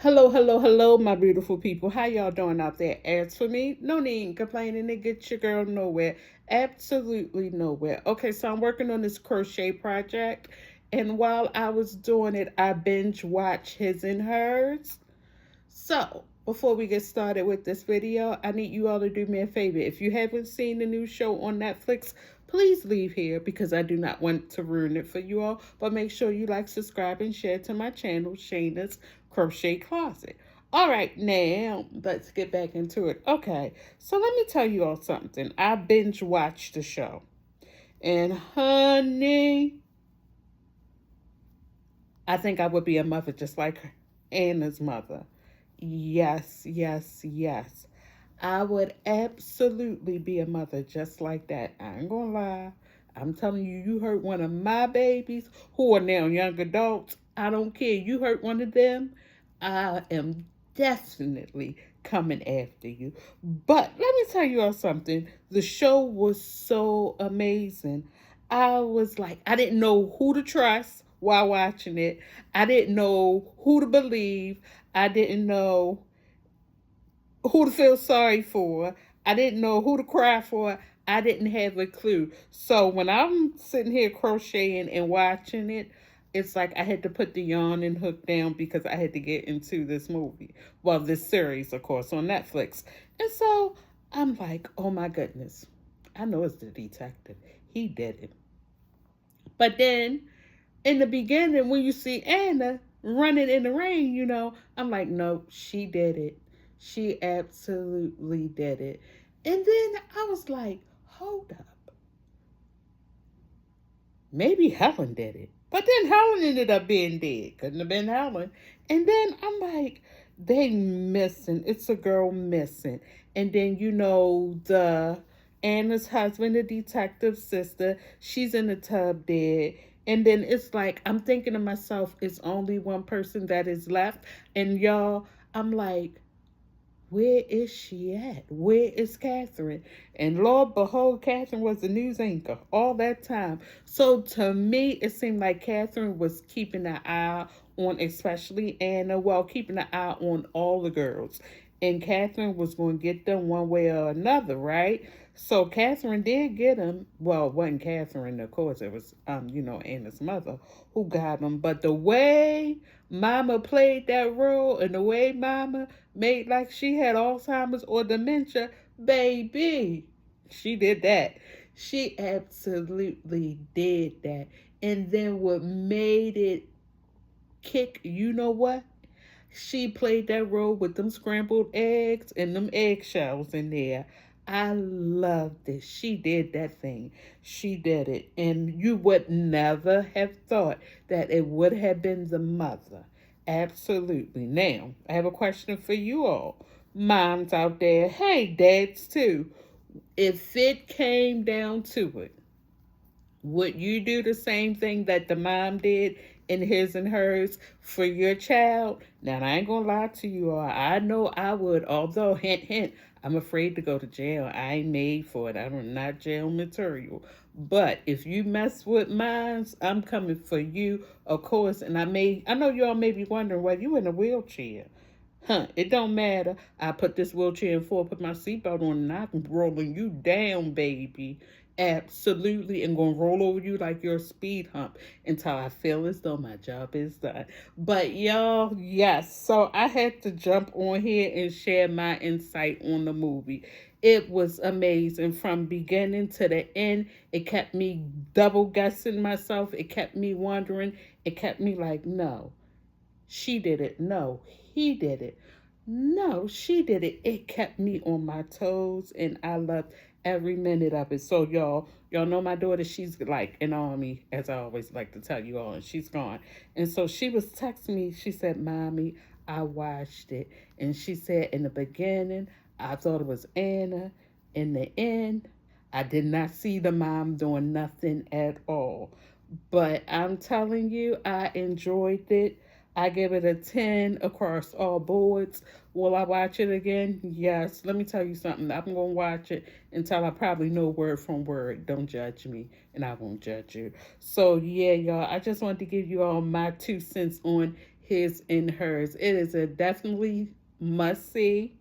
Hello, hello, hello, my beautiful people. How y'all doing out there? As for me, no need complaining. It gets your girl nowhere. Absolutely nowhere. Okay, so I'm working on this crochet project. And while I was doing it, I binge watched his and hers. So, before we get started with this video, I need you all to do me a favor. If you haven't seen the new show on Netflix, please leave here because I do not want to ruin it for you all. But make sure you like, subscribe, and share to my channel, Shayna's Crochet Closet. All right, now let's get back into it. Okay, so let me tell you all something. I binge watched the show. And honey, I think I would be a mother just like Anna's mother. Yes, yes, yes. I would absolutely be a mother just like that. I ain't gonna lie. I'm telling you, you hurt one of my babies who are now young adults. I don't care. You hurt one of them, I am definitely coming after you. But let me tell you all something. The show was so amazing. I was like, I didn't know who to trust while watching it. I didn't know who to believe. I didn't know who to feel sorry for. I didn't know who to cry for. I didn't have a clue. So when I'm sitting here crocheting and watching it, it's like I had to put the yarn and hook down because I had to get into this movie. Well, this series, of course, on Netflix. And so I'm like, oh my goodness. I know it's the detective. He did it. But then in the beginning, when you see Anna running in the rain, I'm like, no, she did it. She absolutely did it. And then I was like, hold up. Maybe Helen did it. But then Helen ended up being dead. Couldn't have been Helen. And then I'm like, they missing. It's a girl missing. And then, the Anna's husband, the detective sister, she's in the tub dead. And then it's like, I'm thinking to myself, it's only one person that is left. And y'all, I'm like, where is she at? Where is Catherine? And Lord behold, Catherine was the news anchor all that time. So to me, it seemed like Catherine was keeping an eye on, especially Anna, well, keeping an eye on all the girls. And Catherine was going to get them one way or another, right? So Catherine did get them. Well, it wasn't Catherine, of course. It was, Anna's mother who got them. But the way Mama played that role and the way Mama made like she had Alzheimer's or dementia, baby, she did that. She absolutely did that. And then what made it kick, you know what? She played that role with them scrambled eggs and them eggshells in there. I loved it. She did that thing. She did it. And you would never have thought that it would have been the mother. Absolutely. Now, I have a question for you all. Moms out there, hey, dads too. If it came down to it, would you do the same thing that the mom did in his and hers for your child? Now, I ain't gonna lie to you all. I know I would, although, hint, hint, I'm afraid to go to jail. I ain't made for it. I'm not jail material. But if you mess with mine, I'm coming for you, of course. And I know y'all may be wondering, well, you in a wheelchair. Huh, it don't matter. I put this wheelchair in for, put my seatbelt on, and I'm rolling you down, baby. Absolutely. And gonna roll over you like you're a speed hump until I feel as though my job is done. But y'all, yes. So I had to jump on here and share my insight on the movie. It was amazing from beginning to the end. It kept me double guessing myself. It kept me wondering. It kept me like, no, she did it. No, he did it. No, she did it. It kept me on my toes and I loved every minute of it. So y'all know my daughter, she's like an army, as I always like to tell you all, and she's gone. And so she was texting me, she said, Mommy, I watched it. And she said in the beginning, I thought it was Anna. In the end, I did not see the mom doing nothing at all. But I'm telling you, I enjoyed it. I give it a 10 across all boards. Will I watch it again? Yes. Let me tell you something. I'm going to watch it until I probably know word from word. Don't judge me, and I won't judge you. So, yeah, y'all, I just wanted to give you all my 2 cents on his and hers. It is a definitely must see,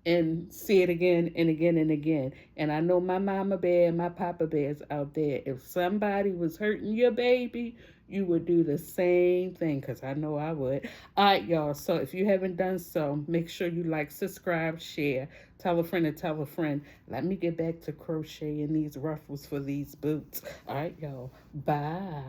and see it again and again and again. And I know my mama bear and my papa bears out there. If somebody was hurting your baby, you would do the same thing, because I know I would. All right, y'all. So if you haven't done so, make sure you like, subscribe, share, tell a friend and tell a friend. Let me get back to crocheting these ruffles for these boots. All right, y'all. Bye.